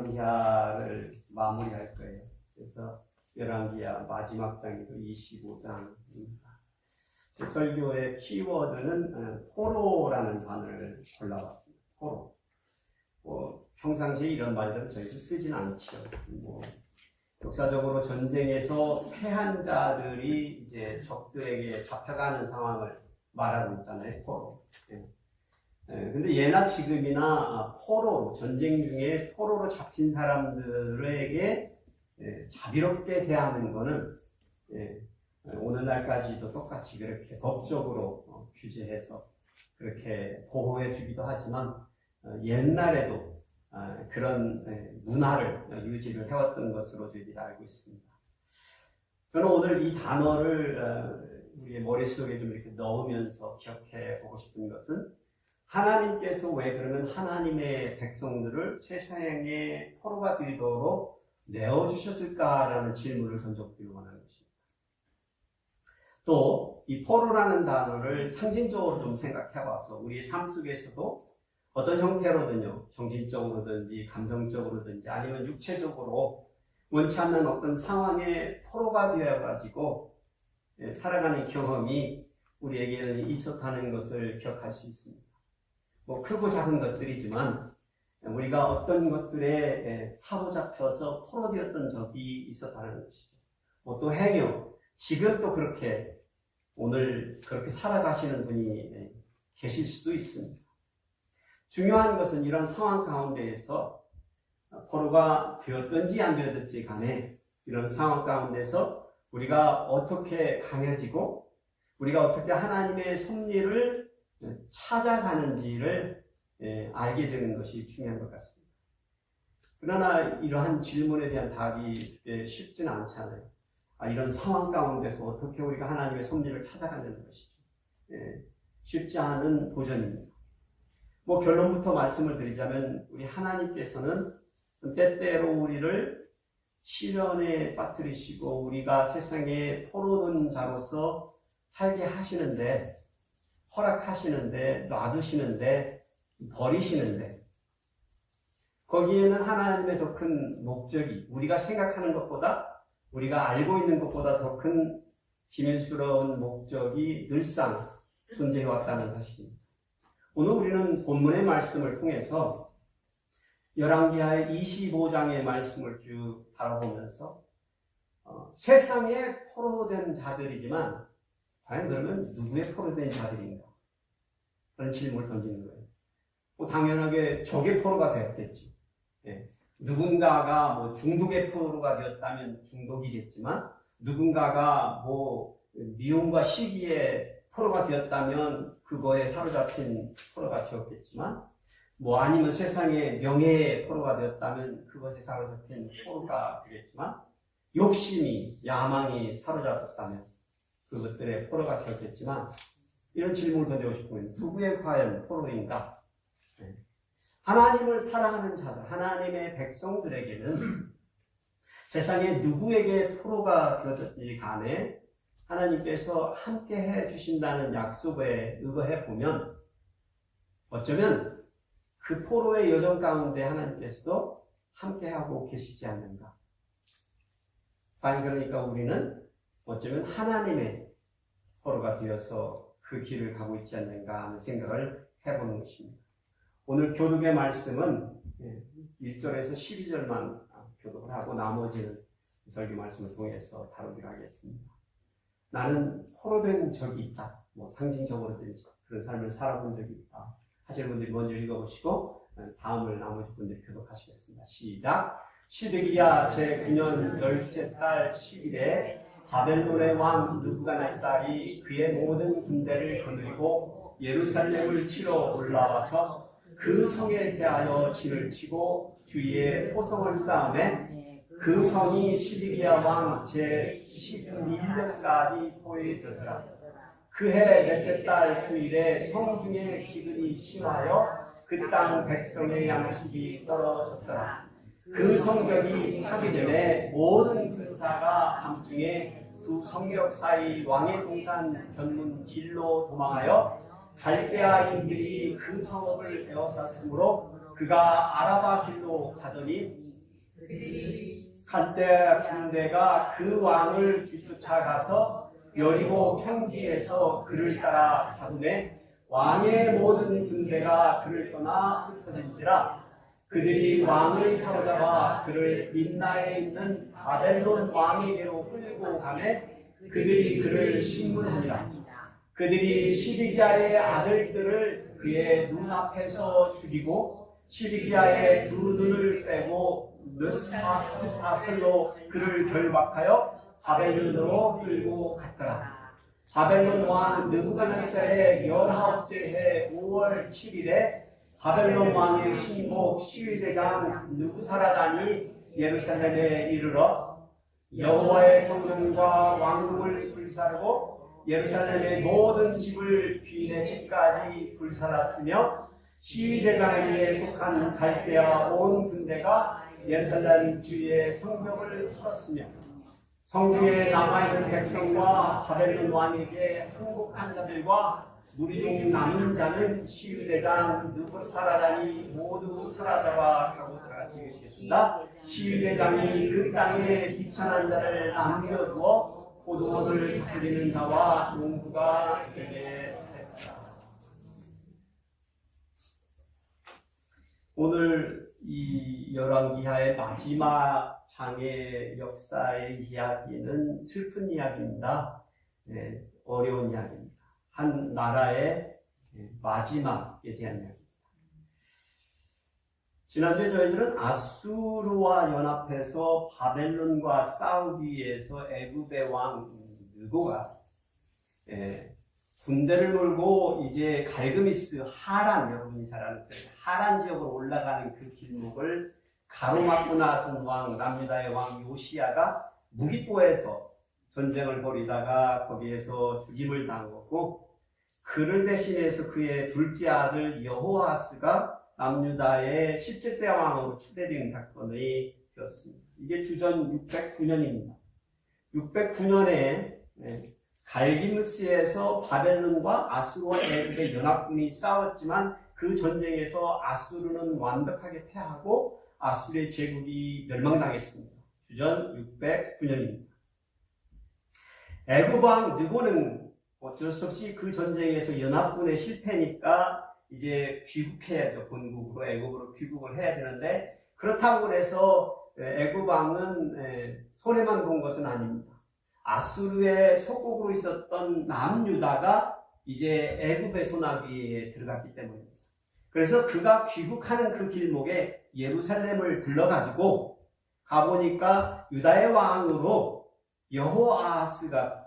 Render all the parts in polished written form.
열왕기하를 마무리할 거예요. 그래서 열왕기하 마지막 장이 25장입니다. 설교의 키워드는 포로라는 단어를 골라봤습니다. 포로. 평상시에 이런 말들은 저희도 쓰지는 않죠. 역사적으로 전쟁에서 패한 자들이 이제 적들에게 잡혀가는 상황을 말하고 있잖아요. 포로. 근데 예나 지금이나 포로, 전쟁 중에 포로로 잡힌 사람들에게 자비롭게 대하는 것은 오늘날까지도 똑같이 그렇게 법적으로 규제해서 그렇게 보호해 주기도 하지만 옛날에도 그런 문화를 유지를 해왔던 것으로 저희들이 알고 있습니다. 저는 오늘 이 단어를 우리의 머릿속에 좀 이렇게 넣으면서 기억해 보고 싶은 것은 하나님께서 왜 그러면 하나님의 백성들을 세상에 포로가 되도록 내어주셨을까라는 질문을 던져보기를 원하는 것입니다. 또 이 포로라는 단어를 상징적으로 좀 생각해봐서 우리의 삶 속에서도 어떤 형태로든요, 정신적으로든지 감정적으로든지 아니면 육체적으로 원치 않는 어떤 상황에 포로가 되어가지고 살아가는 경험이 우리에게는 있었다는 것을 기억할 수 있습니다. 크고 작은 것들이지만 우리가 어떤 것들에 사로잡혀서 포로되었던 적이 있었다는 것이죠. 또 행여 지금 또 그렇게 오늘 그렇게 살아가시는 분이 계실 수도 있습니다. 중요한 것은 이런 상황 가운데에서 포로가 되었든지 안 되었든지 간에 이런 상황 가운데서 우리가 어떻게 강해지고 우리가 어떻게 하나님의 섭리를 찾아가는지를 알게 되는 것이 중요한 것 같습니다. 그러나 이러한 질문에 대한 답이 쉽지는 않잖아요. 이런 상황 가운데서 어떻게 우리가 하나님의 섭리를 찾아가는 것이죠. 쉽지 않은 도전입니다. 결론부터 말씀을 드리자면 우리 하나님께서는 때때로 우리를 시련에 빠뜨리시고 우리가 세상에 포로된 자로서 살게 하시는데 허락하시는데 놔두시는데 버리시는데 거기에는 하나님의 더 큰 목적이 우리가 생각하는 것보다 우리가 알고 있는 것보다 더 큰 기밀스러운 목적이 늘상 존재해왔다는 사실입니다. 오늘 우리는 본문의 말씀을 통해서 열왕기하의 25장의 말씀을 쭉 바라보면서 세상에 포로된 자들이지만 과연 그러면 누구의 포로된 자들인가? 그런 질문을 던지는 거예요. 당연하게 적의 포로가 되었겠지. 누군가가 중독의 포로가 되었다면 중독이겠지만 누군가가 미움과 시기에 포로가 되었다면 그거에 사로잡힌 포로가 되었겠지만 아니면 세상의 명예의 포로가 되었다면 그것에 사로잡힌 포로가 되겠지만 욕심이 야망이 사로잡혔다면 그것들의 포로가 되었겠지만 이런 질문을 던지고 싶으면 누구의 과연 포로인가? 하나님을 사랑하는 자들, 하나님의 백성들에게는 세상에 누구에게 포로가 되었든지 간에 하나님께서 함께 해주신다는 약속에 의거해 보면 어쩌면 그 포로의 여정 가운데 하나님께서도 함께하고 계시지 않는가. 과연 그러니까 우리는 어쩌면 하나님의 포로가 되어서 그 길을 가고 있지 않는가 하는 생각을 해보는 것입니다. 오늘 교독의 말씀은 1절에서 12절만 교독을 하고 나머지는 설교 말씀을 통해서 다루기로 하겠습니다. 나는 포로된 적이 있다. 상징적으로든지 그런 삶을 살아본 적이 있다. 하시는 분들이 먼저 읽어보시고 다음을 나머지 분들이 교독하시겠습니다. 시작! 시드기야 제9년 10째 달 10일에 바벨론의 왕 느부갓네살이 그의 모든 군대를 거느리고 예루살렘을 치러 올라와서 그 성에 대하여 진을 치고 주위에 토성을 쌓음에 그 성이 시드기야 왕 제11년까지 포위되더라. 그해 넷째 달 9일에 성 중에 기근이 심하여 그 땅 백성의 양식이 떨어졌더라. 그 성벽이 파괴되매 모든 군사가 밤중에 두 성벽 사이 왕의 동산 견문 길로 도망하여 갈대아인들이 그 성읍을 에워쌌으므로 그가 아라바 길로 가더니 갈대 군대가 그 왕을 뒤쫓아가서 여리고 평지에서 그를 따라 잡음에 왕의 모든 군대가 그를 떠나 흩어진지라. 그들이 왕을 사로잡아 그를 림나에 있는 바벨론 왕에게로 끌고 가매 그들이 그를 신문하니라. 그들이 시드기야의 아들들을 그의 눈앞에서 죽이고 시드기야의 두 눈을 빼고 느사슬로 그를 결박하여 바벨론으로 끌고 갔더라. 바벨론 왕 느부갓네살의 19째 해 5월 7일에 바벨론 왕의 신복 시위대장 느부사라단이 예루살렘에 이르러 여호와의 성전과 왕궁을 불사르고 예루살렘의 모든 집을 귀인의 집까지 불살랐으며 시위대장에게 속한 갈대아 온 군대가 예루살렘 주위의 성벽을 헐었으며 성중에 남아있는 백성과 바벨론 왕에게 항복한 자들과 무리 중 남은 자는 시위대장 느부사라단이 모두 사라져가 가고 다 같이 읽으시겠습니다. 시위대장이 그 땅에 비천한 자를 남겨두어 포도원을 다스리는 자와 농부가 되게 했다. 오늘 이 열왕기하의 마지막 장의 역사의 이야기는 슬픈 이야기입니다. 어려운 이야기입니다. 한 나라의 마지막에 대한 이야기입니다. 지난주에 저희들은 아수르와 연합해서 바벨론과 싸우기 위해서 애굽의 왕 느고가 군대를 몰고 이제 갈그미스 하란, 여러분이 잘 아는 하란 지역으로 올라가는 그 길목을 가로막고 나선 왕 남유다의 왕 요시야가 무기포에서 전쟁을 벌이다가 거기에서 죽임을 당하고 그를 대신해서 그의 둘째 아들 여호아스가 남유다의 17대 왕으로 추대된 사건이 되었습니다. 이게 주전 609년입니다. 609년에 갈기무스에서 바벨론과 아수르와 애굽의 연합군이 싸웠지만 그 전쟁에서 아수르는 완벽하게 패하고 아수르의 제국이 멸망당했습니다. 주전 609년입니다. 애굽 왕 느고는 어쩔 수 없이 그 전쟁에서 연합군의 실패니까 이제 귀국해야죠. 본국으로 애굽으로 귀국을 해야 되는데 그렇다고 해서 애굽 왕은 손해만 본 것은 아닙니다. 아수르의 속국으로 있었던 남유다가 이제 애굽의 손아귀에 들어갔기 때문입니다. 그래서 그가 귀국하는 그 길목에 예루살렘을 들러가지고 가보니까 유다의 왕으로 여호아스의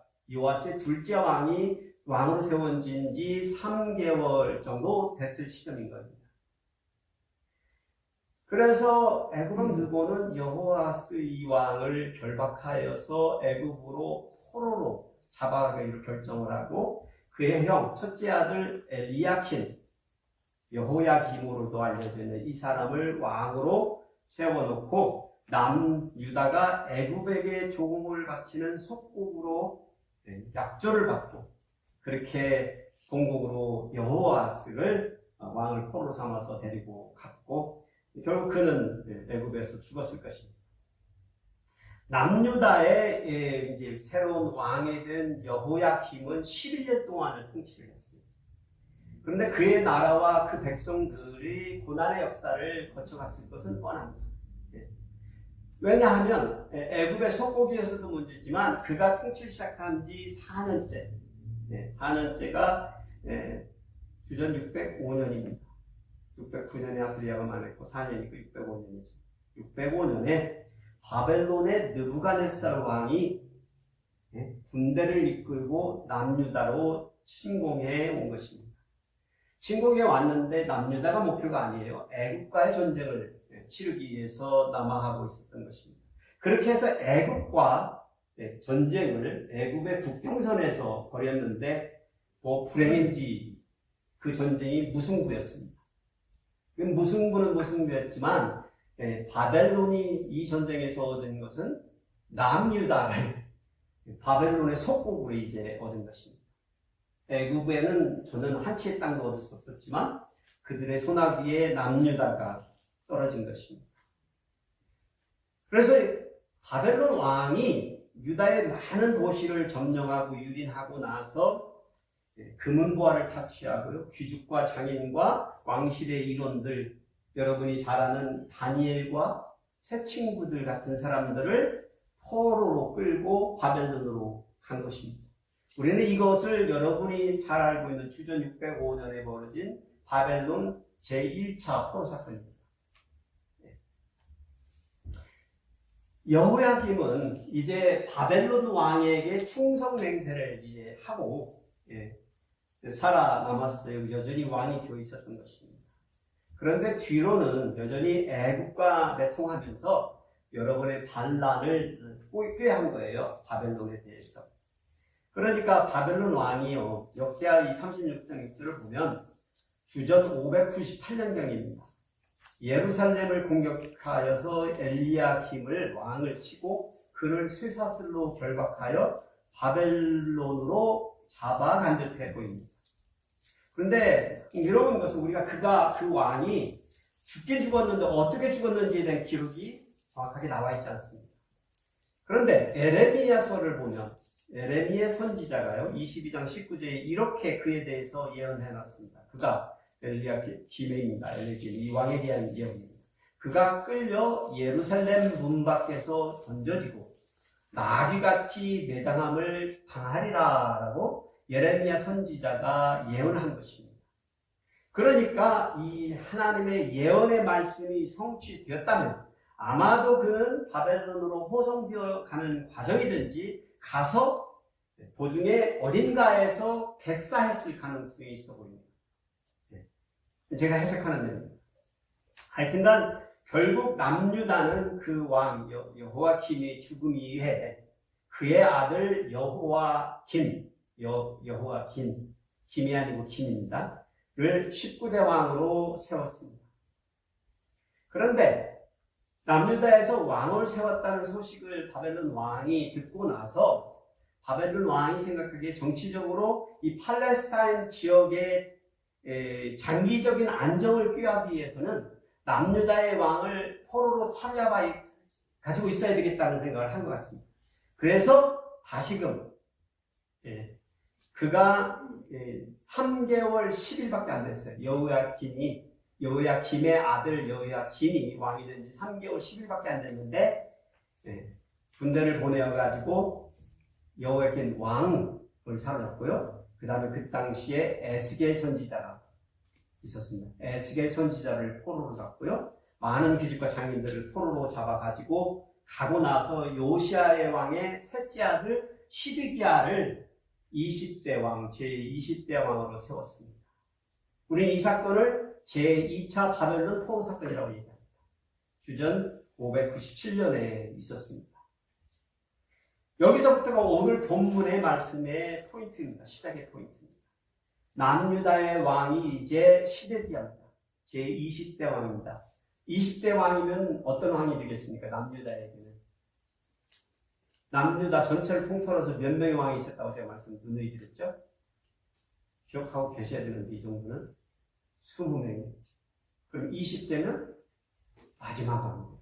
둘째 왕이 왕으로 세워진 지 3개월 정도 됐을 시점인 겁니다. 그래서 애굽 왕 느고는 여호아스 이 왕을 결박하여서 애굽으로 포로로 잡아가기로 결정을 하고 그의 형 첫째 아들 엘리야킨 여호야김으로도 알려져 있는 이 사람을 왕으로 세워놓고 남유다가 애굽에게 조공을 바치는 속국으로 약조를 받고 그렇게 본국으로 여호아스를 왕을 포로로 삼아서 데리고 갔고 결국 그는 애굽에서 죽었을 것입니다. 남유다의 이제 새로운 왕이 된 여호야김은 11년 동안을 통치를 했습니다. 그런데 그의 나라와 그 백성들이 고난의 역사를 거쳐갔을 것은 뻔합니다. 왜냐하면 애굽의 속국에서도 문제지만 그가 통치를 시작한 지 4년째, 4년째가 주전 605년입니다. 609년에 아스리아가 망했고 4년이고 605년이죠. 605년에 바벨론의 느부갓네살 왕이 군대를 이끌고 남유다로 침공해 온 것입니다. 침공해 왔는데 남유다가 목표가 아니에요. 애굽과의 전쟁을 치르기 위해서 남하하고 있었던 것입니다. 그렇게 해서 애굽과 전쟁을 애굽의 국경선에서 벌였는데 불행인지 그 전쟁이 무승부였습니다. 무승부는 무승부였지만 바벨론이 이 전쟁에서 얻은 것은 남유다를 바벨론의 속국으로 이제 얻은 것입니다. 애굽에는 저는 한 채의 땅도 얻을 수 없었지만 그들의 손아귀에 남유다가 떨어진 것입니다. 그래서 바벨론 왕이 유다의 많은 도시를 점령하고 유린하고 나서 금은보화를 탈취하고요. 귀족과 장인과 왕실의 일원들, 여러분이 잘 아는 다니엘과 새 친구들 같은 사람들을 포로로 끌고 바벨론으로 간 것입니다. 우리는 이것을 여러분이 잘 알고 있는 주전 605년에 벌어진 바벨론 제1차 포로 사건입니다. 여호야김은 이제 바벨론 왕에게 충성 맹세를 이제 하고 살아남았어요. 여전히 왕이 되어 있었던 것입니다. 그런데 뒤로는 여전히 애국과 내통하면서 여러분의 반란을 꾀한 거예요. 바벨론에 대해서. 그러니까 바벨론 왕이요. 역대하 36장 6절을 보면 주전 598년경입니다. 예루살렘을 공격하여서 엘리야김을 왕을 치고 그를 쇠사슬로 결박하여 바벨론으로 잡아간 듯해 보입니다. 그런데 이런 것은 우리가 그 왕이 죽긴 죽었는데 어떻게 죽었는지에 대한 기록이 정확하게 나와 있지 않습니다. 그런데 에레미야서를 보면 에레미야 선지자가요 22장 19절에 이렇게 그에 대해서 예언해 놨습니다. 그가 엘리야김입니다. 이 왕에 대한 예언입니다. 그가 끌려 예루살렘 문 밖에서 던져지고 나귀같이 매장함을 당하리라라고 예레미야 선지자가 예언한 것입니다. 그러니까 이 하나님의 예언의 말씀이 성취되었다면 아마도 그는 바벨론으로 호송되어 가는 과정이든지 가서 도중에 어딘가에서 백사했을 가능성이 있어 보입니다. 제가 해석하는 내용입니다. 하여튼간 결국 남유다는 그 왕 여호야김의 죽음 이후에 그의 아들 여호야김, 김이 아니고 김입니다. 를 19대 왕으로 세웠습니다. 그런데 남유다에서 왕을 세웠다는 소식을 바벨론 왕이 듣고 나서 바벨론 왕이 생각하기에 정치적으로 이 팔레스타인 지역의 장기적인 안정을 꾀하기 위해서는 남유다의 왕을 포로로 사로잡아 가지고 있어야 되겠다는 생각을 한 것 같습니다. 그래서 다시금 그가 3개월 10일밖에 안 됐어요. 여호야김의 아들 여호야김이 왕이 된 지 3개월 10일밖에 안 됐는데 군대를 보내어가지고 여호야김 왕을 사로잡고요. 그 다음에 그 당시에 에스겔 선지자가 있었습니다. 에스겔 선지자를 포로로 잡고요. 많은 귀족과 장인들을 포로로 잡아가지고 가고 나서 요시아의 왕의 셋째 아들 시드기야를 20대 왕, 제20대 왕으로 세웠습니다. 우리는 이 사건을 제2차 바벨론 포로 사건이라고 얘기합니다. 주전 597년에 있었습니다. 여기서부터가 오늘 본문의 말씀의 포인트입니다. 시작의 포인트입니다. 남유다의 왕이 이제 시드기야입니다. 제20대 왕입니다. 20대 왕이면 어떤 왕이 되겠습니까? 남유다에게는. 남유다 전체를 통틀어서 몇 명의 왕이 있었다고 제가 누누이 드렸죠? 기억하고 계셔야 되는데 이 정도는 20명이죠. 그럼 20대는 마지막 왕입니다.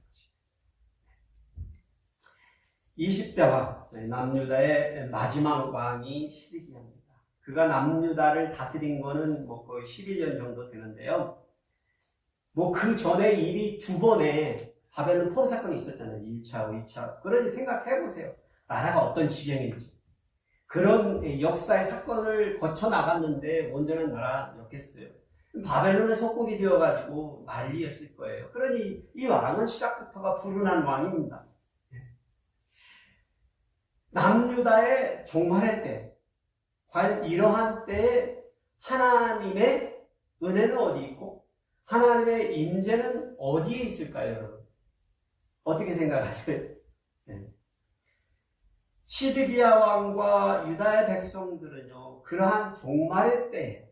20대 왕, 남유다의 마지막 왕이 시드기야입니다. 그가 남유다를 다스린 거는 거의 11년 정도 되는데요. 그 전에 이미 두 번의 바벨론 포로 사건이 있었잖아요. 1차, 2차. 그러니 생각해보세요. 나라가 어떤 지경인지. 그런 역사의 사건을 거쳐 나갔는데 온전한 나라였겠어요. 바벨론의 속국이 되어가지고 난리였을 거예요. 그러니 이 왕은 시작부터가 불운한 왕입니다. 남유다의 종말의 때, 과연 이러한 때에 하나님의 은혜는 어디 있고 하나님의 임재는 어디에 있을까요, 여러분? 어떻게 생각하세요? 시드기야 왕과 유다의 백성들은요, 그러한 종말의 때에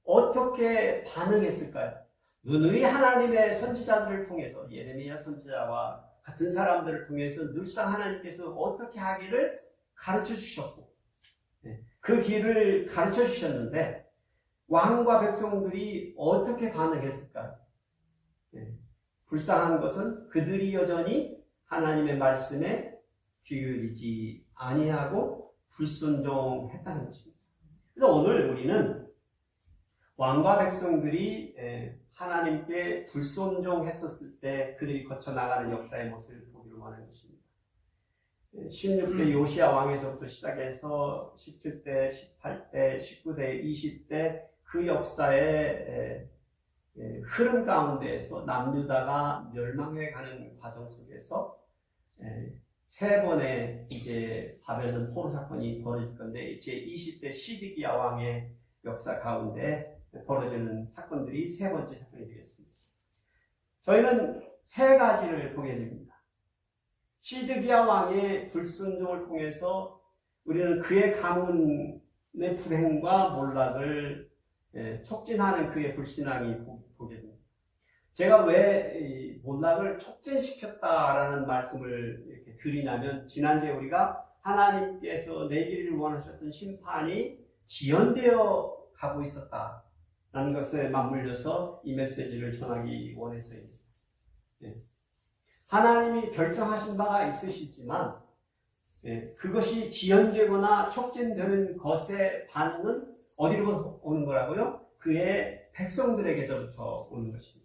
어떻게 반응했을까요? 누누이 하나님의 선지자들을 통해서 예레미야 선지자와 같은 사람들을 통해서 늘상 하나님께서 어떻게 하기를 가르쳐 주셨고 그 길을 가르쳐 주셨는데 왕과 백성들이 어떻게 반응했을까요? 불쌍한 것은 그들이 여전히 하나님의 말씀에 귀 기울이지 아니하고 불순종했다는 것입니다. 그래서 오늘 우리는 왕과 백성들이 하나님께 불순종했었을 때 그들이 거쳐나가는 역사의 모습을 보기를 원하는 것입니다. 16대 요시야 왕에서부터 시작해서 17대, 18대, 19대, 20대 그 역사의 흐름 가운데에서 남유다가 멸망해가는 과정 속에서 세 번의 이제 바벨론 포로 사건이 벌어질 건데 이제 20대 시드기야 왕의 역사 가운데 벌어지는 사건들이 세 번째 사건이 되겠습니다. 저희는 세 가지를 보게 됩니다. 시드기야 왕의 불순종을 통해서 우리는 그의 가문의 불행과 몰락을 촉진하는 그의 불신앙이 보게 됩니다. 제가 왜 몰락을 촉진시켰다라는 말씀을 이렇게 드리냐면 지난주에 우리가 하나님께서 내기를 원하셨던 심판이 지연되어 가고 있었다라는 것에 맞물려서 이 메시지를 전하기 원해서입니다. 하나님이 결정하신 바가 있으시지만 그것이 지연되거나 촉진되는 것의 반응은 어디로 오는 거라고요? 그의 백성들에게서부터 오는 것입니다.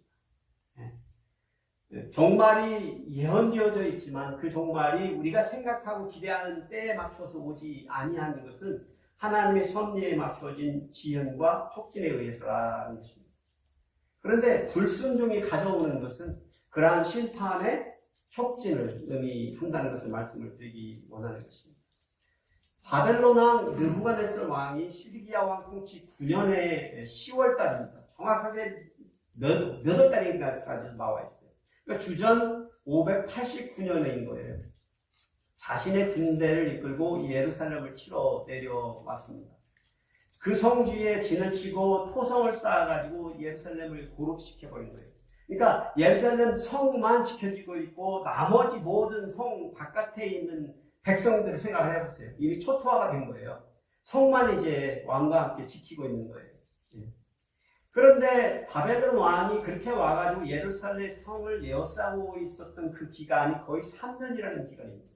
종말이 예언되어져 있지만 그 종말이 우리가 생각하고 기대하는 때에 맞춰서 오지 아니하는 것은 하나님의 섭리에 맞춰진 지연과 촉진에 의해서라는 것입니다. 그런데 불순종이 가져오는 것은 그러한 심판의 촉진을 의미한다는 것을 말씀을 드리기 원하는 것입니다. 바벨론 왕 느부갓네살 왕이 시드기야 왕 통치 9년의 10월 달입니다. 정확하게 몇 월 달인가까지 나와 있어요. 그러니까 주전 589년인 거예요. 자신의 군대를 이끌고 예루살렘을 치러 내려왔습니다. 그 성지에 진을 치고 토성을 쌓아가지고 예루살렘을 고립시켜버린 거예요. 그러니까 예루살렘 성만 지켜지고 있고 나머지 모든 성 바깥에 있는 백성들을 생각을 해보세요. 이미 초토화가 된 거예요. 성만 이제 왕과 함께 지키고 있는 거예요. 그런데 바벨론 왕이 그렇게 와가지고 예루살렘 성을 에워싸고 있었던 그 기간이 거의 3년이라는 기간입니다.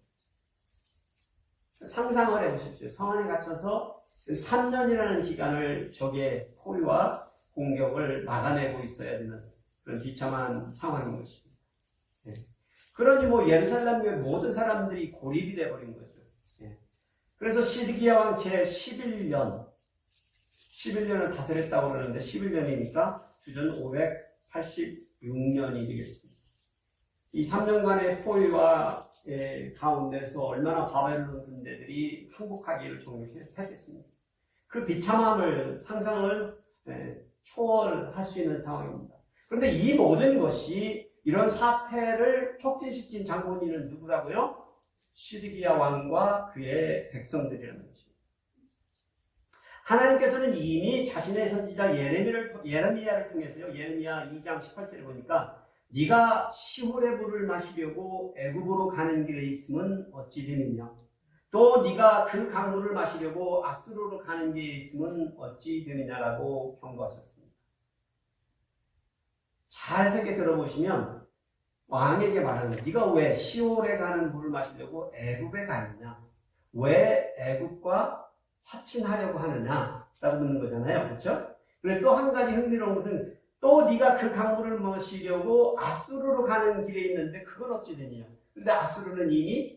상상을 해보십시오. 성 안에 갇혀서 3년이라는 기간을 적의 포위와 공격을 막아내고 있어야 되는 그런 비참한 상황인 것입니다. 그러니 예루살렘의 모든 사람들이 고립이 되어버린 거죠. 그래서 시드기야 왕 제 11년을 다스렸다고 그러는데 11년이니까 주전 586년이 되겠습니다. 이 3년간의 포위와 가운데서 얼마나 바벨론 군대들이 항복하기를 종료했겠습니까? 그 비참함을 상상을 초월할 수 있는 상황입니다. 그런데 이 모든 것이 이런 사태를 촉진시킨 장본인은 누구라고요? 시드기야 왕과 그의 백성들이라는 것입니다. 하나님께서는 이미 자신의 선지자 예레미야를 통해서요. 예레미야 2장 18절에 보니까 네가 시홀의 물을 마시려고 애굽으로 가는 길에 있으면 어찌 됨이냐. 또 네가 그 강물을 마시려고 아수르로 가는 길에 있으면 어찌 됨이냐라고 경고하셨습니다. 잘 생각해 들어보시면 왕에게 말하는 거예요. 네가 왜 시홀에 가는 물을 마시려고 애굽에 가 있냐? 왜 애굽과 화친하려고 하느냐라고 묻는 거잖아요. 그렇죠? 그리고 또 한 가지 흥미로운 것은 또 네가 그 강물을 마시려고 아수르로 가는 길에 있는데 그건 어찌 되느냐? 근데 아수르는 이미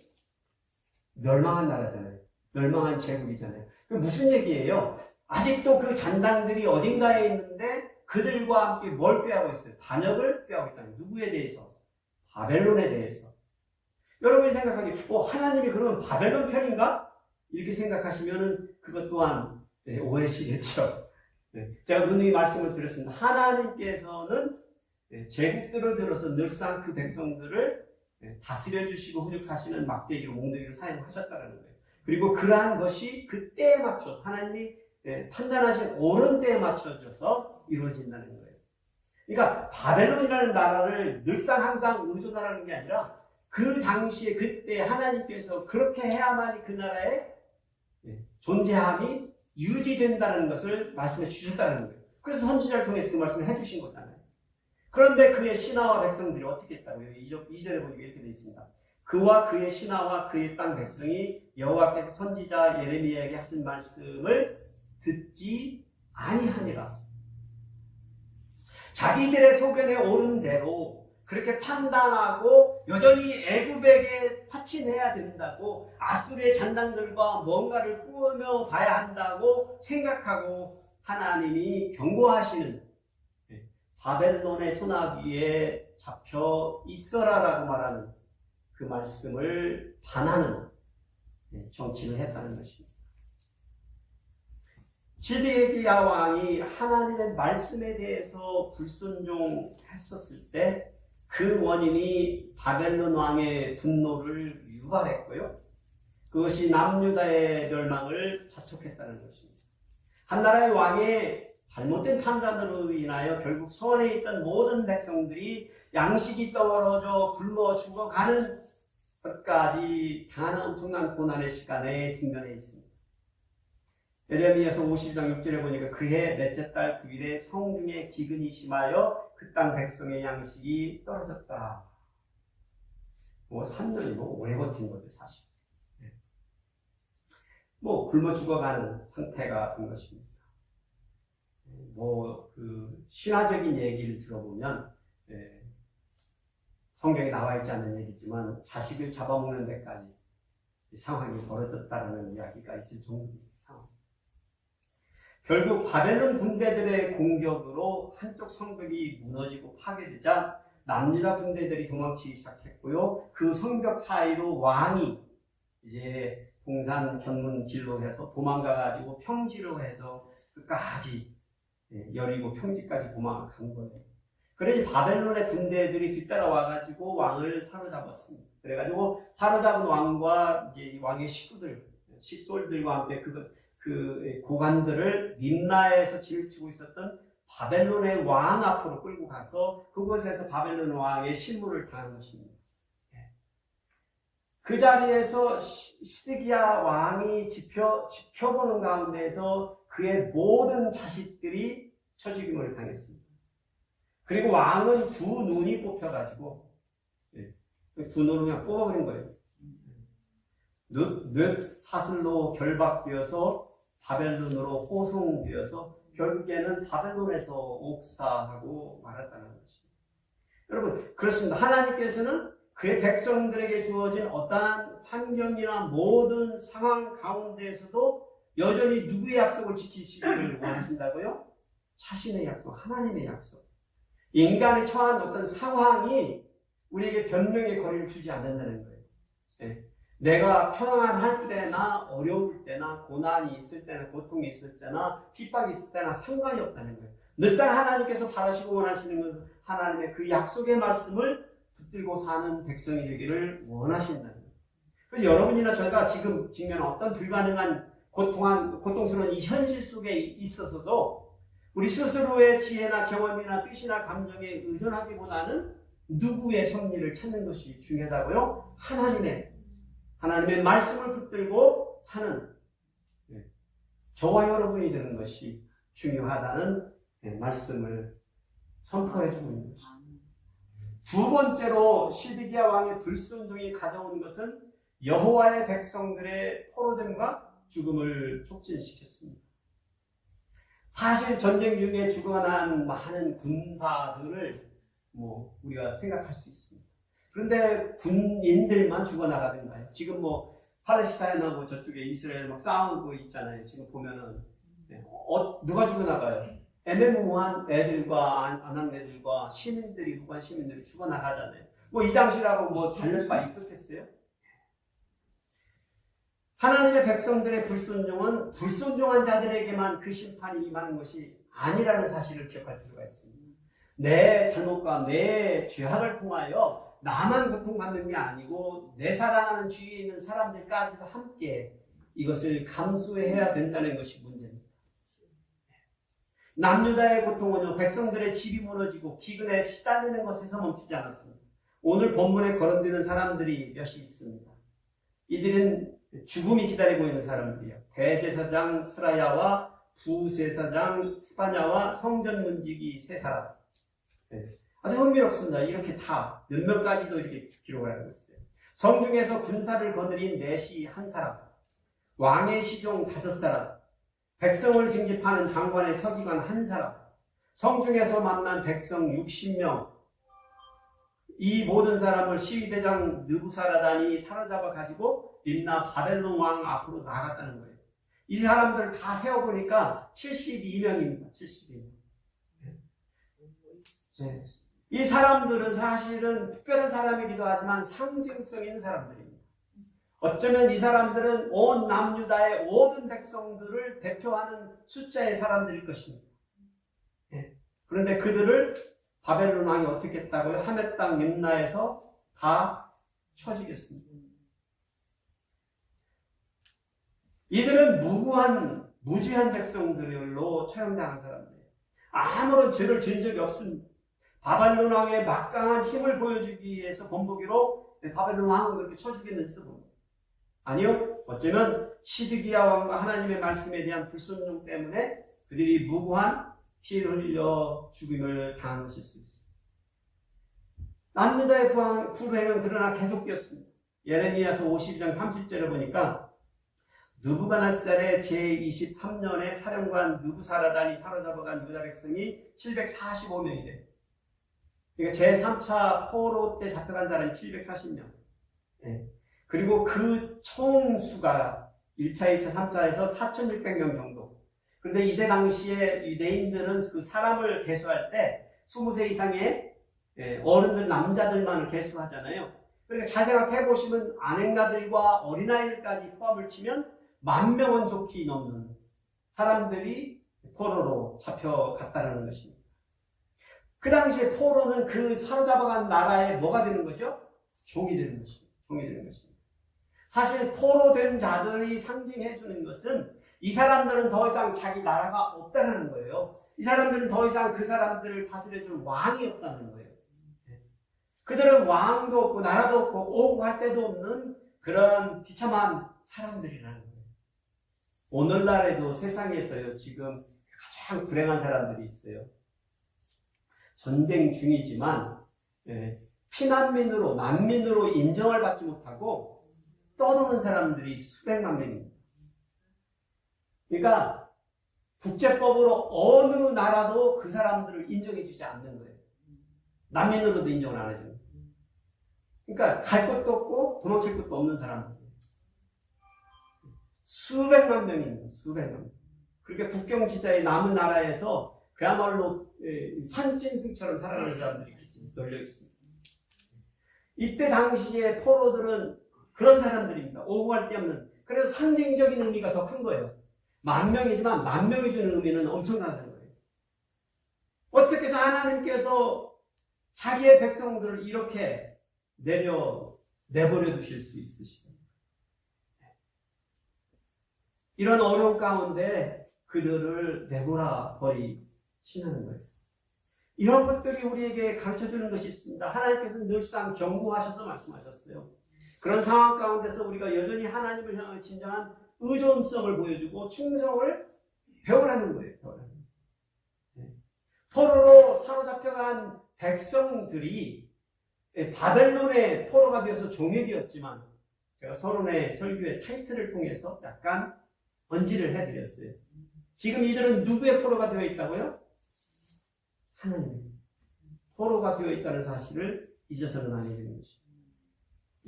멸망한 나라잖아요. 멸망한 제국이잖아요. 그 무슨 얘기예요? 아직도 그 잔당들이 어딘가에 있는데 그들과 함께 뭘 꾀하고 있어요? 반역을 꾀하고 있다는 거예요. 누구에 대해서? 바벨론에 대해서. 여러분이 생각하기에 하나님이 그러면 바벨론 편인가? 이렇게 생각하시면 그것 또한 오해시겠죠. 제가 누누이 말씀을 드렸습니다. 하나님께서는 제국들을 들어서 늘상 그 백성들을 다스려 주시고 훈육하시는 막대기로 몽둥이로 사용하셨다는 거예요. 그리고 그러한 것이 그때에 맞춰서 하나님이 판단하신 옳은 때에 맞춰져서 이루어진다는 거예요. 그러니까 바벨론이라는 나라를 늘상 항상 의존하라는 게 아니라 그 당시에 그때 하나님께서 그렇게 해야만이 그 나라의 존재함이 유지된다는 것을 말씀해 주셨다는 거예요. 그래서 선지자를 통해서 그 말씀을 해주신 거잖아요. 그런데 그의 신하와 백성들이 어떻게 했다고요? 2절에 보니까 이렇게 되어 있습니다. 그와 그의 신하와 그의 땅 백성이 여호와께서 선지자 예레미야에게 하신 말씀을 듣지 아니하니라. 자기들의 소견에 옳은 대로 그렇게 판단하고 여전히 애굽에게 파친해야 된다고 아수르의 잔당들과 뭔가를 꾸며 봐야 한다고 생각하고 하나님이 경고하시는 바벨론의 소나기에 잡혀 있어라라고 말하는 그 말씀을 반하는 정치를 했다는 것입니다. 시드기야 왕이 하나님의 말씀에 대해서 불순종했었을 때 그 원인이 바벨론 왕의 분노를 유발했고요. 그것이 남유다의 멸망을 자촉했다는 것입니다. 한 나라의 왕의 잘못된 판단으로 인하여 결국 서원에 있던 모든 백성들이 양식이 떨어져 굶어 죽어가는 것까지 당하는 엄청난 고난의 시간에 직면해 있습니다. 예레미야서 50장 6절에 보니까 그해 넷째 달 9일에 성중에 기근이 심하여 그 땅 백성의 양식이 떨어졌다. 3년이면 오래 버틴 거죠, 사실. 굶어 죽어가는 상태가 된 것입니다. 신화적인 얘기를 들어보면, 성경에 나와 있지 않는 얘기지만, 자식을 잡아먹는 데까지 상황이 벌어졌다는 이야기가 있을 정도입니다. 결국 바벨론 군대들의 공격으로 한쪽 성벽이 무너지고 파괴되자 남유다 군대들이 도망치기 시작했고요. 그 성벽 사이로 왕이 이제 동산 견문 길로 해서 도망가가지고 평지로 해서 끝까지 여리고 평지까지 도망간 거예요. 그래서 바벨론의 군대들이 뒤따라와가지고 왕을 사로잡았습니다. 그래가지고 사로잡은 왕과 이제 왕의 식구들, 식솔들과 함께 그 고관들을 림나에서 진을 치고 있었던 바벨론의 왕 앞으로 끌고 가서 그곳에서 바벨론 왕의 신문을 당한 것입니다. 그 자리에서 시드기야 왕이 지켜보는 가운데에서 그의 모든 자식들이 처죽임을 당했습니다. 그리고 왕은 두 눈이 뽑혀가지고 두 눈을 그냥 뽑아버린 거예요. 넷 사슬로 결박되어서 바벨론으로 호송되어서 결국에는 바벨론에서 옥사하고 말았다는 것입니다. 여러분, 그렇습니다. 하나님께서는 그의 백성들에게 주어진 어떠한 환경이나 모든 상황 가운데에서도 여전히 누구의 약속을 지키시기를 원하신다고요? 자신의 약속, 하나님의 약속. 인간이 처한 어떤 상황이 우리에게 변명의 거리를 주지 않는다는 거예요. 내가 평안할 때나 어려울 때나 고난이 있을 때나 고통이 있을 때나 핍박이 있을 때나 상관이 없다는 거예요. 늘상 하나님께서 바라시고 원하시는 것은 하나님의 그 약속의 말씀을 붙들고 사는 백성이 되기를 원하신다는 거예요. 그래서 여러분이나 저희가 지금 직면한 어떤 불가능한 고통스러운 이 현실 속에 있어서도 우리 스스로의 지혜나 경험이나 뜻이나 감정에 의존하기보다는 누구의 섭리를 찾는 것이 중요하다고요? 하나님의 말씀을 붙들고 사는 저와 여러분이 되는 것이 중요하다는 말씀을 선포해 주고 있는 것입니다. 두 번째로 시드기야 왕의 불순종이 가져온 것은 여호와의 백성들의 포로됨과 죽음을 촉진시켰습니다. 사실 전쟁 중에 죽어난 많은 군사들을 우리가 생각할 수 있습니다. 그런데 군인들만 죽어나가던가요? 지금 팔레스타인하고 저쪽에 이스라엘 막 싸우고 있잖아요. 지금 보면은 누가 죽어나가요? 애매모호한 애들과 아낙네들과 시민들이 무관 시민들이 죽어나가잖아요. 이 당시라고 달랠 바 있었겠어요? 하나님의 백성들의 불순종은 불순종한 자들에게만 그 심판이 임하는 것이 아니라는 사실을 기억할 필요가 있습니다. 내 잘못과 내 죄악을 통하여 나만 고통받는 게 아니고 내 사랑하는 주위에 있는 사람들까지도 함께 이것을 감수해야 된다는 것이 문제입니다. 남유다의 고통은요, 백성들의 집이 무너지고 기근에 시달리는 것에서 멈추지 않았습니다. 오늘 본문에 거론되는 사람들이 몇이 있습니다. 이들은 죽음이 기다리고 있는 사람들이에요. 대제사장 스라야와 부제사장 스바냐와 성전 문지기 세 사람. 아주 흥미롭습니다. 이렇게 다 몇 명까지도 이렇게 기록을 하고 있어요. 성중에서 군사를 거느린 내시 한 사람, 왕의 시종 5사람, 백성을 징집하는 장관의 서기관 한 사람, 성중에서 만난 백성 60명, 이 모든 사람을 시위대장 느부사라단이 사로잡아 가지고 림나 바벨론 왕 앞으로 나갔다는 거예요. 이 사람들을 다 세어보니까 72명입니다. 72명. 네. 이 사람들은 사실은 특별한 사람이기도 하지만 상징성 있는 사람들입니다. 어쩌면 이 사람들은 온 남유다의 모든 백성들을 대표하는 숫자의 사람들일 것입니다. 네. 그런데 그들을 바벨론 왕이 어떻게 했다고요? 하멜 땅 림나에서 다 쳐주겠습니다. 이들은 무지한 백성들로 처형당한 사람들이에요. 아무런 죄를 지은 적이 없습니다. 바벨론 왕의 막강한 힘을 보여주기 위해서 본보기로 바벨론 왕을 그렇게 쳐주겠는지도 모릅니다. 아니요. 어쩌면 시드기야 왕과 하나님의 말씀에 대한 불순종 때문에 그들이 무고한 피를 흘려 죽임을 당한 것일 수 있습니다. 남유다의 불행은 그러나 계속되었습니다. 예레미야서 52장 30절에 보니까 느부갓네살의 제23년에 사령관 느부사라단이 사로잡아간 유다 백성이 745명이래요. 그러니까 제3차 포로 때 잡혀간 사람이 740명. 네. 그리고 그 총수가 1차, 2차, 3차에서 4,600명 정도. 그런데 이때 당시에 유대인들은 그 사람을 계수할 때 20세 이상의 어른들, 남자들만을 계수하잖아요. 그러니까 잘 생각해 보시면 아넥나들과 어린아이들까지 포함을 치면 10,000명은 좋게 넘는 사람들이 포로로 잡혀갔다는 것입니다. 그 당시에 포로는 그 사로잡아간 나라에 뭐가 되는 거죠? 종이 되는 것입니다. 종이 되는 것입니다. 사실 포로된 자들이 상징해 주는 것은 이 사람들은 더 이상 자기 나라가 없다는 거예요. 이 사람들은 더 이상 그 사람들을 다스려줄 왕이 없다는 거예요. 그들은 왕도 없고 나라도 없고 오고 갈 데도 없는 그런 비참한 사람들이라는 거예요. 오늘날에도 세상에서요, 지금 가장 불행한 사람들이 있어요. 전쟁 중이지만 피난민으로, 난민으로 인정을 받지 못하고 떠도는 사람들이 수백만 명입니다. 그러니까 국제법으로 어느 나라도 그 사람들을 인정해주지 않는 거예요. 난민으로도 인정을 안 해주는 거예요. 그러니까 갈 곳도 없고 도망칠 곳도 없는 사람들. 수백만 명입니다. 수백만 명. 그러니까 국경지대의 남은 나라에서 그야말로 선진승처럼 살아가는 사람들이 널려 있습니다. 이때 당시에 포로들은 그런 사람들입니다. 오고 갈 데 없는. 그래서 상징적인 의미가 더 큰 거예요. 10,000명이지만 10,000명이 주는 의미는 엄청나다는 거예요. 어떻게 해서 하나님께서 자기의 백성들을 이렇게 내버려 두실 수 있으시죠? 이런 어려운 가운데 그들을 내버려 버리시는 거예요. 이런 것들이 우리에게 가르쳐주는 것이 있습니다. 하나님께서는 늘상 경고하셔서 말씀하셨어요. 그런 상황 가운데서 우리가 여전히 하나님을 향한 진정한 의존성을 보여주고 충성을 배우라는 거예요. 배우라는 거예요. 포로로 사로잡혀간 백성들이 바벨론의 포로가 되어서 종이 되었지만 제가 서론의 설교의 타이틀을 통해서 약간 언지를 해드렸어요. 지금 이들은 누구의 포로가 되어 있다고요? 하나님의 포로가 되어 있다는 사실을 잊어서는 안 해야 되는 것입니다.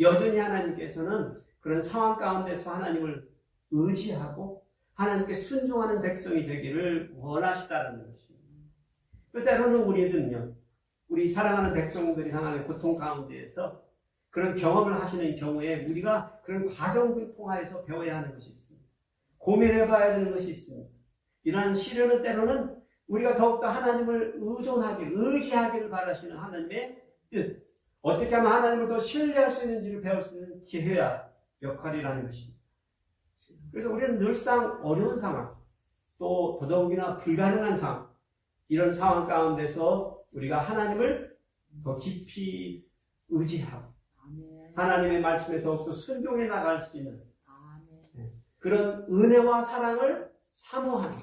여전히 하나님께서는 그런 상황 가운데서 하나님을 의지하고 하나님께 순종하는 백성이 되기를 원하시다는 것입니다. 때로는 우리는요, 우리 사랑하는 백성들이 당하는 고통 가운데에서 그런 경험을 하시는 경우에 우리가 그런 과정을 통하여서 배워야 하는 것이 있습니다. 고민해봐야 되는 것이 있습니다. 이러한 시련은 때로는 우리가 더욱더 하나님을 의지하기를 바라시는 하나님의 뜻, 어떻게 하면 하나님을 더 신뢰할 수 있는지를 배울 수 있는 기회야 역할이라는 것입니다. 그래서 우리는 늘상 어려운 상황, 또 더더욱이나 불가능한 상황, 이런 상황 가운데서 우리가 하나님을 더 깊이 의지하고 하나님의 말씀에 더욱더 순종해 나갈 수 있는 그런 은혜와 사랑을 사모하는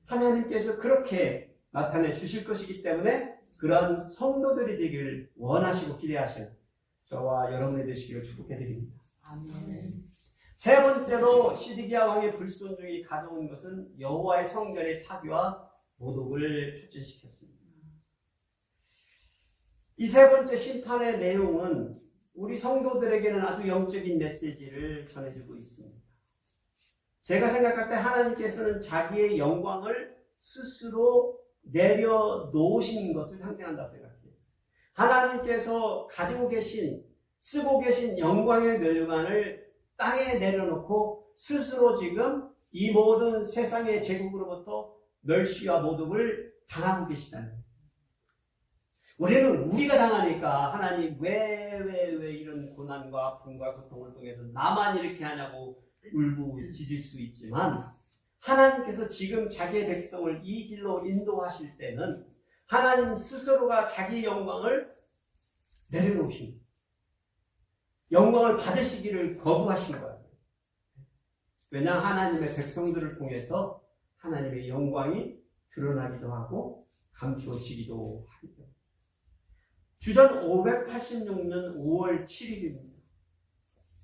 하나님께서 그렇게 나타내 주실 것이기 때문에 그런 성도들이 되기를 원하시고 기대하시는 저와 여러분이 되시기를 축복해 드립니다. 아멘. 세 번째로 시드기야 왕의 불순종이 가져온 것은 여호와의 성전의 파괴와 모독을 촉진시켰습니다. 이 세 번째 심판의 내용은 우리 성도들에게는 아주 영적인 메시지를 전해주고 있습니다. 제가 생각할 때 하나님께서는 자기의 영광을 스스로 내려놓으신 것을 상징한다고 생각해요. 하나님께서 가지고 계신, 쓰고 계신 영광의 멸관을 땅에 내려놓고 스스로 지금 이 모든 세상의 제국으로부터 멸시와 모독을 당하고 계시다는 거예요. 우리는 우리가 당하니까 하나님 왜 이런 고난과 아픔과 고통을 통해서 나만 이렇게 하냐고 울부짖을 수 있지만 하나님께서 지금 자기의 백성을 이 길로 인도하실 때는 하나님 스스로가 자기의 영광을 내려놓으신 거예요. 영광을 받으시기를 거부하신 거예요. 왜냐 하나님의 백성들을 통해서 하나님의 영광이 드러나기도 하고 감추어지기도 하기 때문에. 주전 586년 5월 7일입니다.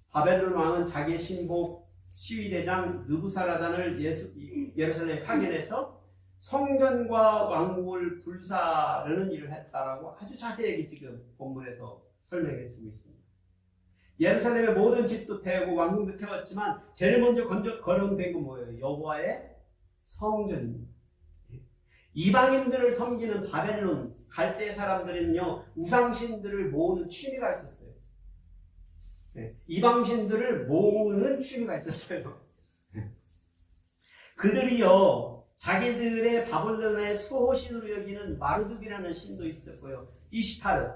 바벨론 왕은 자기의 신복 시위대장 느부사라단을 예루살렘에 파견해서 성전과 왕국을 불사르는 일을 했다라고 아주 자세하게 지금 본문에서 설명해 주고 있습니다. 예루살렘의 모든 집도 태우고 왕궁도 태웠지만 제일 먼저 거론된 건 뭐예요? 여호와의 성전입니다. 이방인들을 섬기는 바벨론 갈대 사람들은요 우상신들을 모으는 취미가 있었어요. 이방신들을 모으는 취미가 있었어요. 그들이요 자기들의 바벨론의 수호신으로 여기는 마르둑이라는 신도 있었고요. 이시타르,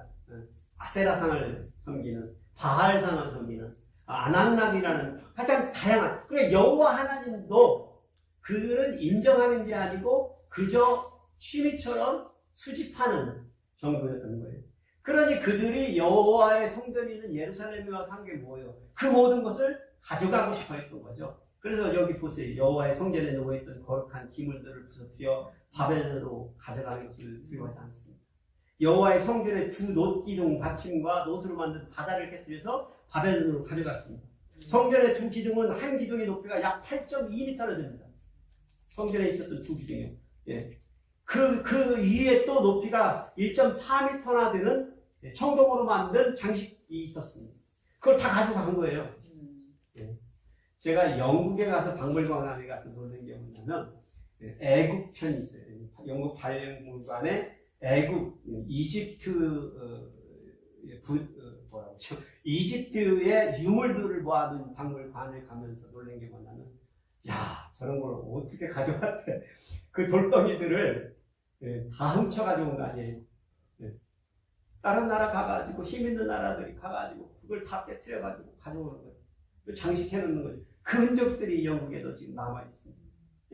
아세라상을 섬기는, 바알상을 섬기는, 아낙락이라는 하여튼 다양한. 그러니까 여호와 하나님도 그들은 인정하는 게 아니고 그저 취미처럼 수집하는 정도였던 거예요. 그러니 그들이 여호와의 성전이 있는 예루살렘에 와서 한 게 뭐예요? 그 모든 것을 가져가고 싶어 했던 거죠. 그래서 여기 보세요. 여호와의 성전에 놓여있던 거룩한 기물들을 부서뜨려 바벨론으로 가져가는 것을 두려워하지 않습니다. 여호와의 성전의 두 놋기둥 받침과 놋으로 만든 바다를 깨뜨려서 바벨론으로 가져갔습니다. 성전의 두 기둥은 한 기둥의 높이가 약 8.2m나 됩니다. 성전에 있었던 두 기둥이요. 예. 그 위에 또 높이가 1.4m나 되는 청동으로 만든 장식이 있었습니다. 그걸 다 가져간 거예요. 예. 제가 영국에 가서 박물관에 가서 놀던 게 뭐냐면 애국 편이 있어요. 영국 발명물관에 애국 이집트의 유물들을 모아둔 박물관에 가면서 놀란 게 뭐냐면 야 저런 걸 어떻게 가져왔대. 그 돌덩이들을 다 훔쳐가지고 온 거 아니에요. 다른 나라 가가지고 힘 있는 나라들이 가가지고 그걸 다 깨트려가지고 가져오는 거예요. 장식해놓는 거죠. 그 흔적들이 영국에도 지금 남아있습니다.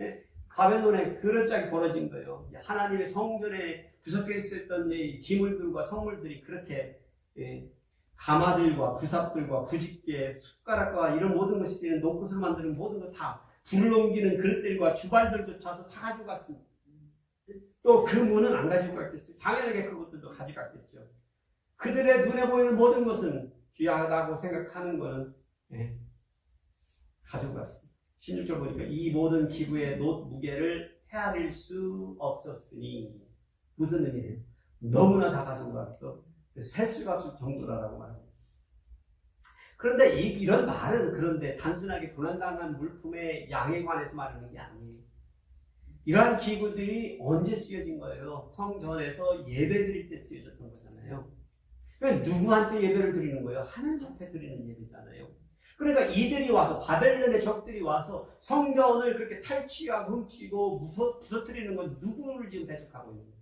예? 바벨론에 그런 짝이 벌어진 거예요. 하나님의 성전에 구석에 있었던 이 기물들과 성물들이 그렇게 가마들과 구삽들과 구집게, 숟가락과 이런 모든 것이 쓰이는 녹것을 만드는 모든 것 다 불을 옮기는 그릇들과 주발들조차도 다 가져갔습니다. 또 그 문은 안 가지고 갔겠어요. 당연하게 그것들도 가져갔겠죠. 그들의 눈에 보이는 모든 것은 귀하다고 생각하는 것은 가져갔습니다. 16절 보니까 이 모든 기부의 놋 무게를 헤아릴 수 없었으니 무슨 의미예요? 너무나 다 가져갔어. 셀 수가 없을 정도라고 말합니다. 그런데 이런 말은 그런데 단순하게 도난당한 물품의 양에 관해서 말하는 게 아니에요. 이러한 기구들이 언제 쓰여진 거예요? 성전에서 예배 드릴 때 쓰여졌던 거잖아요. 그러니까 누구한테 예배를 드리는 거예요? 하나님 앞에 드리는 예배잖아요. 그러니까 이들이 와서 바벨론의 적들이 와서 성전을 그렇게 탈취하고 훔치고 부서뜨리는 건 누구를 지금 대적하고 있는 거예요?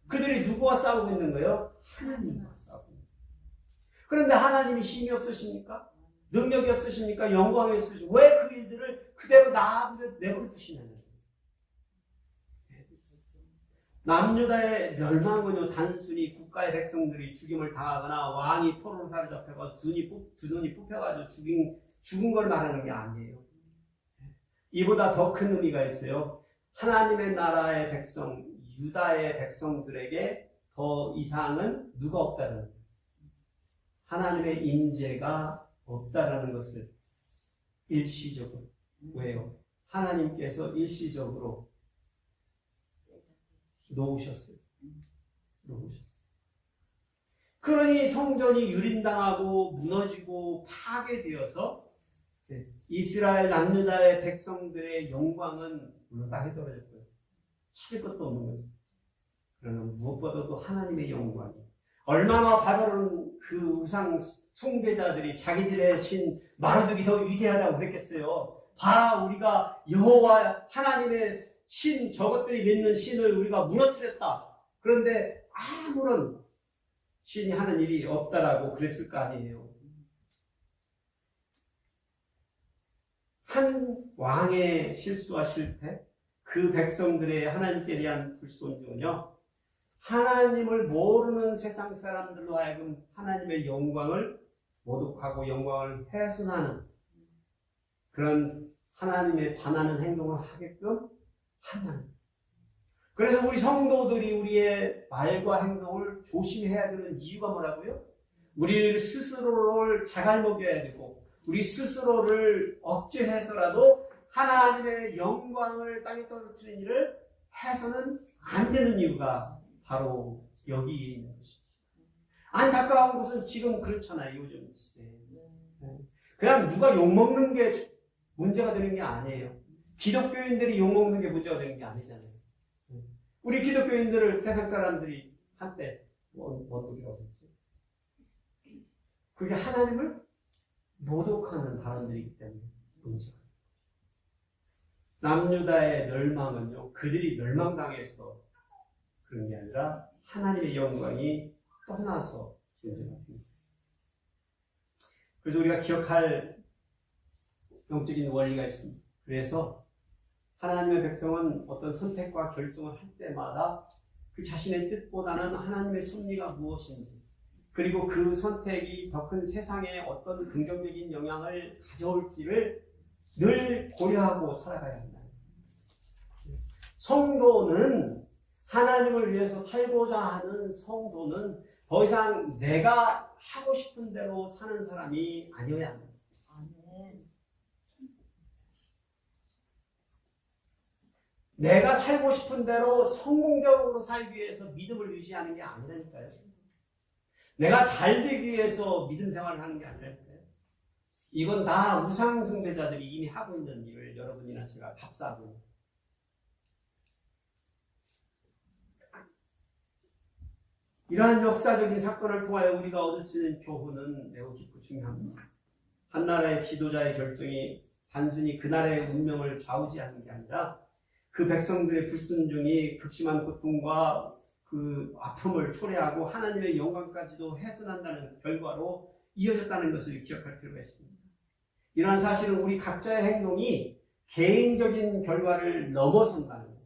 그들이 누구와 싸우고 있는 거예요? 하나님과 싸우고 있는 거예요. 그런데 하나님이 힘이 없으십니까? 능력이 없으십니까? 영광이 없으십니까? 왜 그 일들을 그대로 내버려 두시냐는 거예요. 남유다의 멸망은요 단순히 국가의 백성들이 죽임을 당하거나 왕이 포로로 사로잡혀서 두 눈이 뽑혀가지고 죽은 걸 말하는 게 아니에요. 이보다 더 큰 의미가 있어요. 하나님의 나라의 백성, 유다의 백성들에게 더 이상은 누가 없다는 거예요. 하나님의 임재가 없다라는 것을 일시적으로. 왜요? 하나님께서 일시적으로 놓으셨어요. 그러니 성전이 유린당하고 무너지고 파괴되어서 이스라엘 남유다의 백성들의 영광은 물론 땅에 떨어졌고요. 찾을 것도 없는 거죠. 그러나 무엇보다도 하나님의 영광이 얼마나 바벨론 그 우상 숭배자들이 자기들의 신 마르둑이 더 위대하다고 그랬겠어요. 봐, 우리가 여호와 하나님의 신, 저것들이 믿는 신을 우리가 무너뜨렸다. 그런데 아무런 신이 하는 일이 없다라고 그랬을 거 아니에요. 한 왕의 실수와 실패, 그 백성들의 하나님께 대한 불순종은요, 하나님을 모르는 세상 사람들로 하여금 하나님의 영광을 모독하고 영광을 훼손하는 그런 하나님의 반하는 행동을 하게끔 한다는. 그래서 우리 성도들이 우리의 말과 행동을 조심해야 되는 이유가 뭐라고요? 우리 스스로를 잘 먹여야 되고 우리 스스로를 억제해서라도 하나님의 영광을 땅에 떨어뜨리는 일을 해서는 안 되는 이유가 바로 여기에 있는 것입니다. 안타까운 것은 지금 그렇잖아요. 요즘 시대에. 그냥 누가 욕먹는 게 문제가 되는 게 아니에요. 기독교인들이 욕먹는 게 문제가 되는 게 아니잖아요. 우리 기독교인들을 세상 사람들이 한때 원독이라고 했지. 그게 하나님을 모독하는 사람들이기 때문에 문제가. 남유다의 멸망은요, 그들이 멸망당해서 그런 게 아니라 하나님의 영광이 떠나서 문제가 됩니다. 그래서 우리가 기억할 영적인 원리가 있습니다. 그래서 하나님의 백성은 어떤 선택과 결정을 할 때마다 그 자신의 뜻보다는 하나님의 섭리가 무엇인지, 그리고 그 선택이 더 큰 세상에 어떤 긍정적인 영향을 가져올지를 늘 고려하고 살아가야 한다. 성도는 하나님을 위해서 살고자 하는 성도는 더 이상 내가 하고 싶은 대로 사는 사람이 아니어야 합니다. 내가 살고 싶은 대로 성공적으로 살기 위해서 믿음을 유지하는 게 아니라니까요. 내가 잘 되기 위해서 믿음 생활을 하는 게 아니라니까요. 이건 다 우상 숭배자들이 이미 하고 있는 일을 여러분이나 제가 답사하고. 이러한 역사적인 사건을 통하여 우리가 얻을 수 있는 교훈은 매우 깊고 중요합니다. 한 나라의 지도자의 결정이 단순히 그 나라의 운명을 좌우지하는 게 아니라 그 백성들의 불순종이 극심한 고통과 그 아픔을 초래하고 하나님의 영광까지도 훼손한다는 결과로 이어졌다는 것을 기억할 필요가 있습니다. 이러한 사실은 우리 각자의 행동이 개인적인 결과를 넘어선다는 거예요.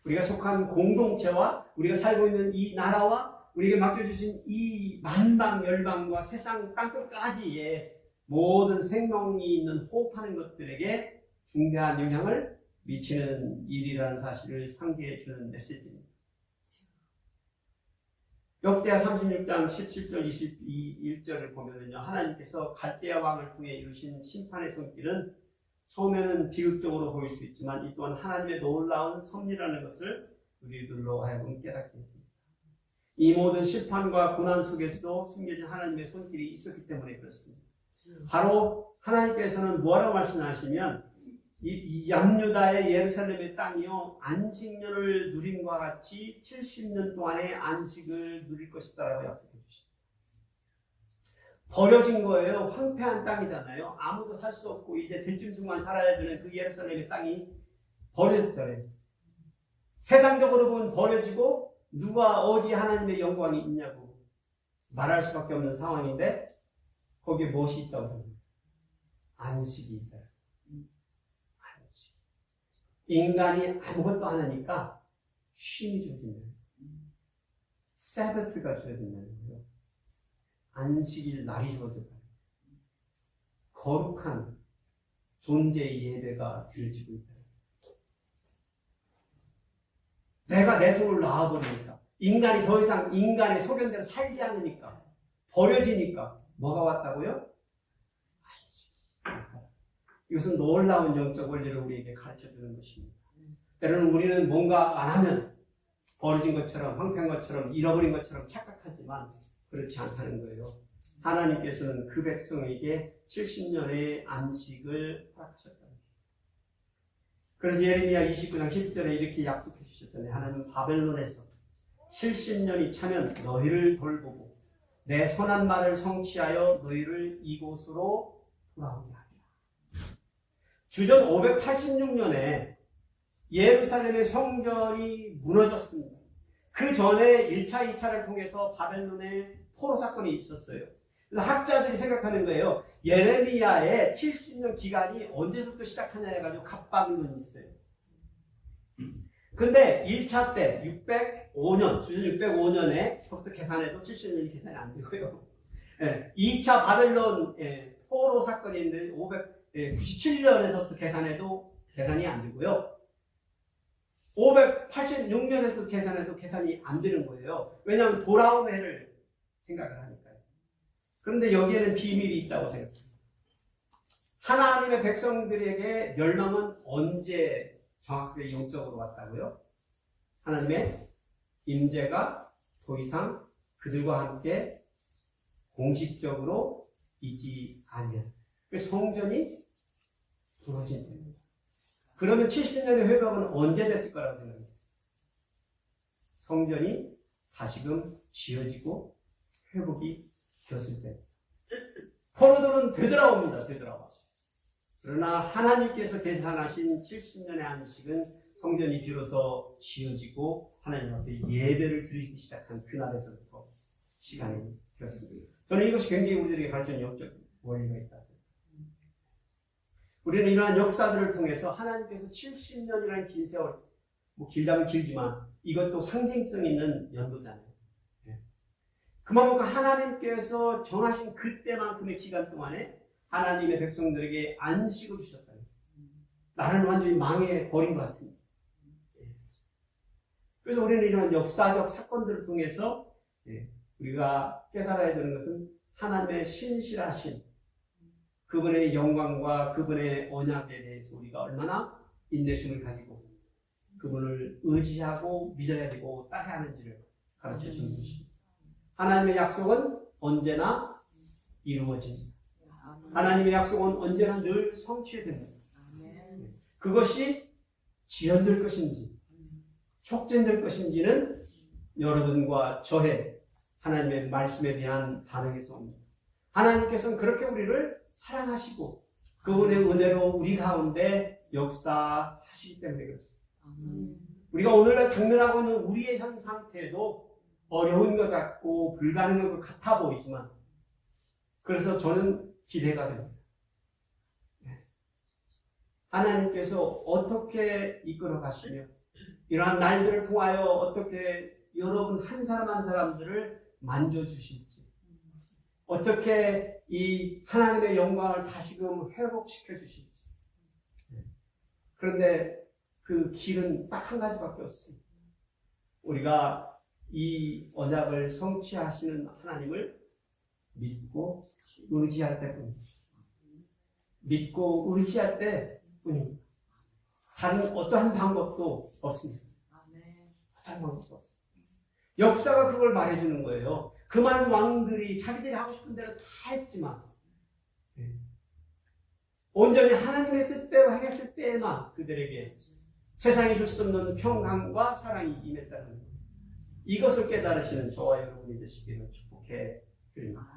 우리가 속한 공동체와 우리가 살고 있는 이 나라와 우리에게 맡겨주신 이 만방, 열방과 세상 땅끝까지의 모든 생명이 있는 호흡하는 것들에게 중대한 영향을 미치는 일이라는 사실을 상기해 주는 메시지입니다. 역대하 36장 17절 21절을 보면은요, 하나님께서 갈대아 왕을 통해 이루신 심판의 손길은 처음에는 비극적으로 보일 수 있지만 이 또한 하나님의 놀라운 섭리라는 것을 우리들로 하여금 깨닫게 됩니다. 이 모든 심판과 고난 속에서도 숨겨진 하나님의 손길이 있었기 때문에 그렇습니다. 바로 하나님께서는 뭐라고 말씀하시면 이 남유다의 예루살렘의 땅이요 안식년을 누림과 같이 70년 동안의 안식을 누릴 것이다라고 약속해 주십니다. 버려진 거예요. 황폐한 땅이잖아요. 아무도 살 수 없고 이제 들짐승만 살아야 되는 그 예루살렘의 땅이 버려졌잖아요. 세상적으로 보면 버려지고 누가 어디 하나님의 영광이 있냐고 말할 수밖에 없는 상황인데 거기에 무엇이 있다고 합니다. 안식이 있다. 인간이 아무것도 안 하니까 쉼이 주어진다는 거예요. 사바트가 주어진다는 거예요. 안식일 날이 주어졌다. 거룩한 존재의 예배가 드려지고 있다. 내가 내 손을 놔버리니까 인간이 더 이상 인간의 소견대로 살지 않으니까 버려지니까 뭐가 왔다고요? 이것은 놀라운 영적 원리를 우리에게 가르쳐주는 것입니다. 때로는 우리는 뭔가 안 하면 버려진 것처럼, 황폐한 것처럼, 잃어버린 것처럼 착각하지만 그렇지 않다는 거예요. 하나님께서는 그 백성에게 70년의 안식을 허락하셨다. 그래서 예레미야 29장 10절에 이렇게 약속해 주셨잖아요. 하나님은 바벨론에서 70년이 차면 너희를 돌보고 내 선한 말을 성취하여 너희를 이곳으로 돌아오게 하리라. 주전 586년에 예루살렘의 성전이 무너졌습니다. 그 전에 1차, 2차를 통해서 바벨론의 포로 사건이 있었어요. 그래서 학자들이 생각하는 거예요. 예레미야의 70년 기간이 언제부터 시작하냐 해가지고 갑박론이 있어요. 근데 1차 때 605년, 주전 605년에부터 계산해도 70년이 계산이 안 되고요. 2차 바벨론 포로 사건이 있는데 597년에서부터 계산해도 계산이 안 되고요. 586년에서 계산해도 계산이 안 되는 거예요. 왜냐하면 돌아온 해를 생각을 하니까요. 그런데 여기에는 비밀이 있다고 생각합니다. 하나님의 백성들에게 멸망은 언제 정확하게 영적으로 왔다고요? 하나님의 임재가 더 이상 그들과 함께 공식적으로 있지 않으면 성전이 부러진 겁니다. 그러면 70년의 회복은 언제 됐을 거라고 생각합니다. 성전이 다시금 지어지고 회복이 되었을 때 포로들은 되돌아옵니다. 되돌아와. 그러나 하나님께서 계산하신 70년의 안식은 성전이 비로소 지어지고 하나님 앞에 예배를 드리기 시작한 그날에서부터 시간이 되었습니다. 저는 이것이 굉장히 우리들에게 가르치는 영적 원리가 있다. 우리는 이러한 역사들을 통해서 하나님께서 70년이라는 긴 세월, 길다면 길지만 이것도 상징성 있는 연도잖아요. 그만큼 하나님께서 정하신 그때만큼의 기간 동안에 하나님의 백성들에게 안식을 주셨다. 나라는 완전히 망해버린 것 같습니다. 그래서 우리는 이런 역사적 사건들을 통해서 우리가 깨달아야 되는 것은 하나님의 신실하신 그분의 영광과 그분의 언약에 대해서 우리가 얼마나 인내심을 가지고 그분을 의지하고 믿어야 되고 따라야 하는지를 가르쳐 주는 것입니다. 하나님의 약속은 언제나 이루어집니다. 하나님의 약속은 언제나 늘 성취됩니다. 그것이 지연될 것인지 촉진될 것인지는 여러분과 저의 하나님의 말씀에 대한 반응에서 옵니다. 하나님께서는 그렇게 우리를 사랑하시고 그분의 은혜로 우리 가운데 역사하시기 때문에 그렇습니다. 우리가 오늘날 당면하고 있는 우리의 현 상태도 어려운 것 같고 불가능한 것 같아 보이지만 그래서 저는 기대가 됩니다. 하나님께서 어떻게 이끌어 가시며 이러한 날들을 통하여 어떻게 여러분 한 사람 한 사람들을 만져주실지 어떻게 이 하나님의 영광을 다시금 회복시켜 주실지 그런데 그 길은 딱 한 가지밖에 없습니다. 우리가 이 언약을 성취하시는 하나님을 믿고 의지할 때뿐입니다. 믿고 의지할 때뿐입니다. 다른 어떠한 방법도 없습니다. 어떠한 방법도 없습니다. 역사가 그걸 말해주는 거예요. 그 많은 왕들이 자기들이 하고 싶은 대로 다 했지만 온전히 하나님의 뜻대로 행했을 때에만 그들에게 세상이 줄 수 없는 평강과 사랑이 임했다는 것. 이것을 깨달으시는 저와 여러분이 되시기를 축복해 드립니다.